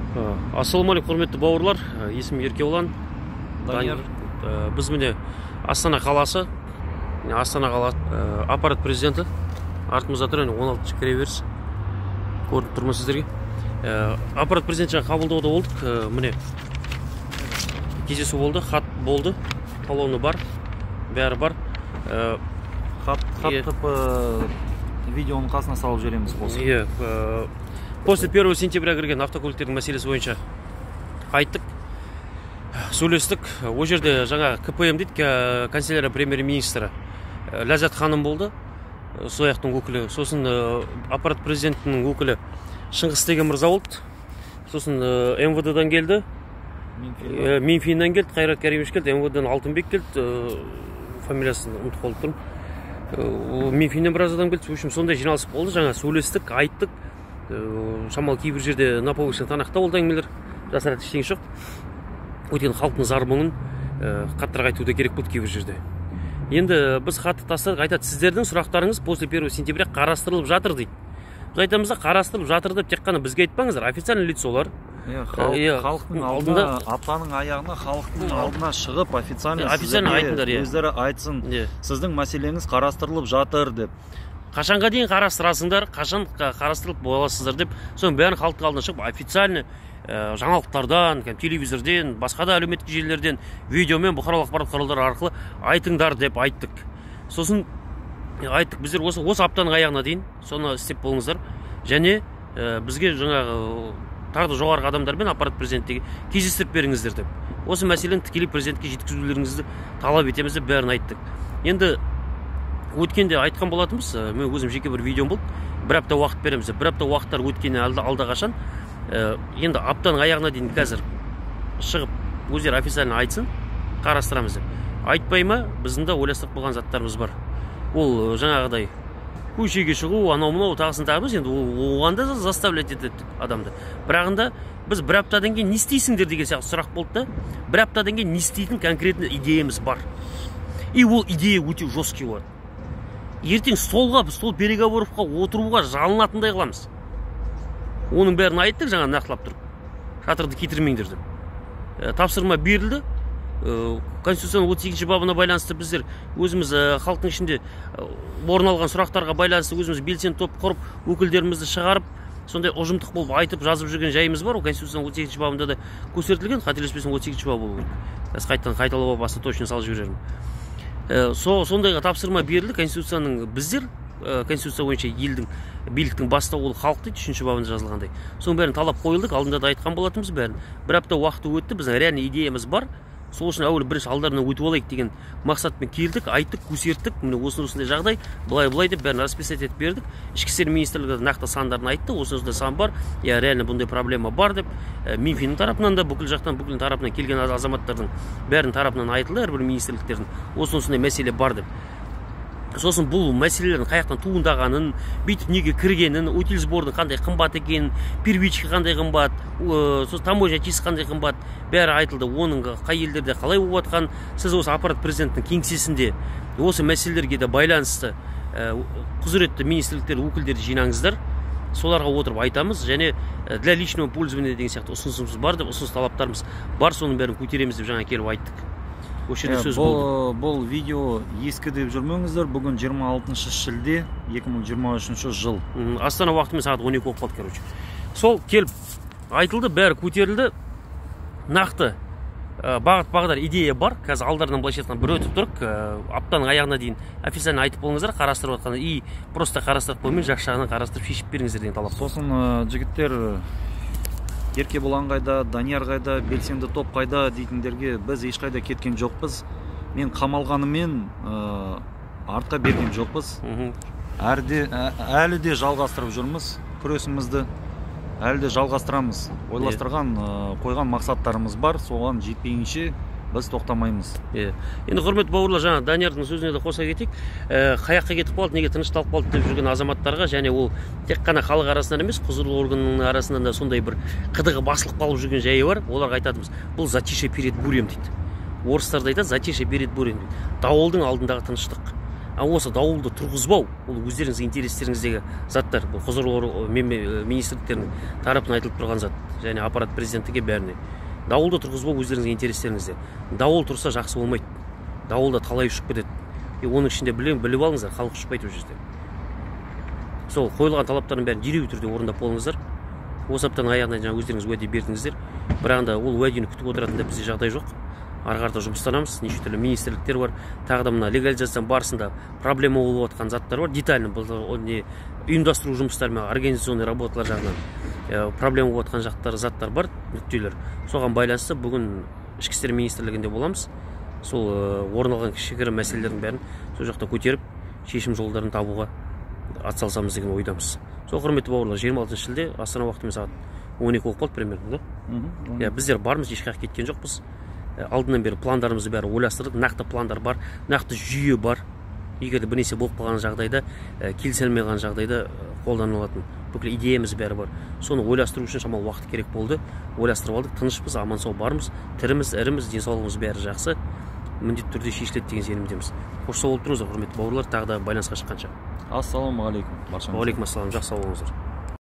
Ассалаумағалейкум, құрметті бауырлар. Есімім Еркебұлан. Данияр. Біз міне Астана қаласы, аппарат президенті. Артымызда тұр, 16-ші кіреберіс. Көріп тұрмын сіздерге. Аппарат президент жаңа қабылдауда болдық. Міне кездесу болды, хат болды, талоны бар, бәрі бар. Хат қып видеоның қасына салып жібереміз болсын. После 1 сентября кірген автокөліктердің мәселесі бойынша айттық, сөйлестік. О жерде жаңа КПМ дейді, канцелярия премьер-министрі Ләззат ханым болды, сояқтың өкілі. Сосын аппарат президентінің өкілі Шыңғыс деген мырза болды. Сосын МВД-дан келді, Минфиннен келді, Қайрат Кәримович келді, МВД-дан Алтынбек келді, фамилиясын ұмытып қалып тұрмын. Минфиннен біраз адам келді. В общем, сондай жиналыс болды, жаңа сөйлестік, айттық. Шамал кейбір жерде наповышен танақта болды әңгімелер, жасыратын ештеңе жоқ. Өйткені халықтың зар мұңын қаттырақ айтуды керек болды кейбір жерде. Енді біз хатты тастадық, айтады, сіздердің сұрақтарыңыз после 1 сентября қарастырылып жатыр дейді. Біз айтамыз да, қарастырылып жатыр деп тек қана бізге айтпаңыздар, официальный лицолар. Халықтың алдына, аптаның аяғына халықтың алдына шығып, официальный сіздерге өздері айтсын, сіздің мәселеңіз қарастырылып жатыр деп. Қашанға дейін қарастырасыңдар, қашан қарастырылып боласыздар деп, соның бәрін халықтың алдына шығып, официальный жаңалықтардан, телевизорден, басқа да әлеуметтік желілерден, видеомен, бұқаралық ақпарат құралдары арқылы айтыңдар деп айттық. Сосын айттық, біздер осы аптаның аяғына дейін соны істеп болыңыздар. Және бізге жаңағы тағы да жоғарғы адамдармен аппарат президенттегі кездестіріп беріңіздер деп. Осы мәселені тікелей президентке жеткізулеріңізді талап етеміз деп бәрін айттық. Енді өткенде айтқан болатынбыз, мен өзім жеке бір видеом болды, бір апта уақыт береміз деп. Бір апта уақыттар өткені алда қашан, енді аптаның аяғына дейін қазір шығып өздері официально айтсын, қарастырамыз деп. Айтпай ма, біздің де ойластырып болған заттарымыз бар. Ол жаңағыдай көшеге шығу, анау-мынау тағысын тағымыз, енді оған да заставлять етеді адамды. Бірағында біз бір аптадан кейін не істейсіңдер деген сияқты сұрақ болды да, бір аптадан кейін не істейтін конкретно идеямыз бар. И ол идея өте жесткий болады. Ертең стол переговоровқа отыруға жалынатындай қыламыз. Оның бәрін айттық, жаңа нақтылап тұрып. Шатырды кетірмеңдер деп. Тапсырма берілді. Конституцияның 38-ші бабына байланысты біздер өзіміз халықтың ішінде орын алған сұрақтарға байланысты өзіміз белсенді топ құрып, өкілдерімізді шығарып, сондай ұжымдық болып айтып, жазып жүрген жайымыз бар. Ол Конституцияның 38-ші бабында да көрсетілген, қателеспесем 38-ші бабы болу керек. Қайталап басты точно салып жіберермін. Сондайға тапсырма берілді. Конституцияның біздер, Конституция бойынша елдің биліктің бастауы ол халық дейді, 3-ші бабында жазылғандай. Соның бәрін талап қойылдық, алдында да айтқан болатынбыз бәрін. Бір апта уақыты өтті, біздің реальный идеямыз бар. Сол үшін әуелі бірінші алдарынан өтіп алайық деген мақсатпен келдік, айттық, көсерттік, міне осындай жағдай, былай деп бәрін расписать етіп бердік. Ішкі істер министрлігі нақты сандарын айтты, осындай сан бар, реально бұндай проблема бар деп. Минфиннің тарапынан да, бүкіл жақтан, бүкіл тарапынан келген азаматтардың бәрінің тарапынан айтылды, әрбір министрліктердің осындай мәселе бар деп. Сосын бұл мәселелердің қаяқтан туындағанын, бүйтіп неге кіргенін, утиль сбордың қандай қымбат екенін, первичка қандай қымбат, сосын таможня чист қандай қымбат, бәрі айтылды. Оның қай елдерде қалай болып жатқан, сіз осы аппарат президенттің кеңсесінде осы мәселелерге де байланысты құзыретті министрліктер өкілдерді жинаңыздар, соларға отырып айтамыз, және для личного пользования деген сияқты ұсынысымыз бар деп, ұсыныс талаптарымыз бар, соның бәрін көтереміз деп жаңа келіп айттық. Бұл видео ескі деп жүрмеңіздер, бүгін 26 шілде 2023 жыл. Астана уақытымен сағат 12 болып қалды, короче. Сол келіп айтылды, бәрі көтерілді. Нақты бағыт-бағдар идея бар. Қазір алдарынан былайша айтқан бір өтіп тұрық, аптаның аяғына дейін официально айтып болыңыздар, қарастырып жатқанда, и просто қарастырып қоймай, жақсы жағынан қарастырып шешіп беріңіздер деген талап. Сосын жігіттер Еркебұлан қайда, Данияр қайда, белсенді топ қайда дейтіндерге біз ешқайда кеткен жоқпыз. Мен қамалғанымен артқа берген жоқпыз. Әлі де жалғастырып жүрміз күресімізді. Әлі де жалғастырамыз. Ойластырған, қойған мақсаттарымыз бар, соған жетпейінше біз тоқтамаймыз. Енді құрметті бауырлар, жаңа Даниярдың сөзіне де қоса кетейік. Қаяққа кетіп қалды, неге тынышталып қалды деп жүрген азаматтарға, және ол тек қана халық арасынан емес, құзырлы органның арасынан да сондай бір қыдығы басылып қалып жүрген жайы бар. Оларға айтатымыз, бұл затишье перед бурем дейді. Орыстарда айтады, затишье перед бурем дейді. Дауылдың алдындағы тыныштық. Осы дауылды тұрғызбау, ол өздеріңіздің интерестеріңіздегі заттар, бұл құзырлы министрліктердің тарапынан айтылып тұрған зат. және аппарат президенттікке бәріне. Дауылды тұрғызбау өздеріңізге интерестеріңізде. Дауыл тұрса жақсы болмайды. Дауылда талай ұшып кетеді. Оның ішінде біліп алыңыздар, халық ұшпайды ол жерде. Сол қойылған талаптардың бәрін дереу түрде орындап болыңыздар. Осы аптаның аяғына жаңа өздеріңіз уәде бердіңіздер. Бірақ ол уәдені күтіп отыратында бізде жағдай жоқ. Ары қарата жұмыстанамыз. Неше түрлі министрліктер бар. Тағы да мына легализация барысында проблема болып жатқан заттар бар. Детально ұйымдастыру жұмыстарымен, организационный работалар жағынан проблема болып жатқан заттар бар, нүктелер. Соған байланысты бүгін ішкі істер министрлігінде боламыз. Сол орын алған кішігірім мәселелердің бәрін сол жақта көтеріп, шешім жолдарын табуға атсалысамыз деген ойдамыз. Сол құрметті бауырлар, 26 шілде Астана уақытымен сағат 12 болып қалды примерно, да? Біздер бармыз, ешқайда кеткен жоқпыз. Алдынан бері пландарымызды бәрі ойластырдық, нақты пландар бар, нақты жүйе бар. Егер бір нәрсе болып қалған жағдайда, келісе алмаған жағдайда қолданылатын бүкіл идеямыз бәрі бар. Соны ойластыру үшін шамалы уақыт керек болды. Ойластырып алдық, тынышпыз, аман сау бармыз, тіріміз, іріміз, денсаулығымыз бәрі жақсы. Міндетті түрде шешіледі деген сенімдеміз. Қош сау болып тұрыңыздар, құрметті бауырлар, тағы да байланысқа шыққанша. Ассалаумағалейкум. Уағалейкум ассалам, жақсы сау болыңыздар.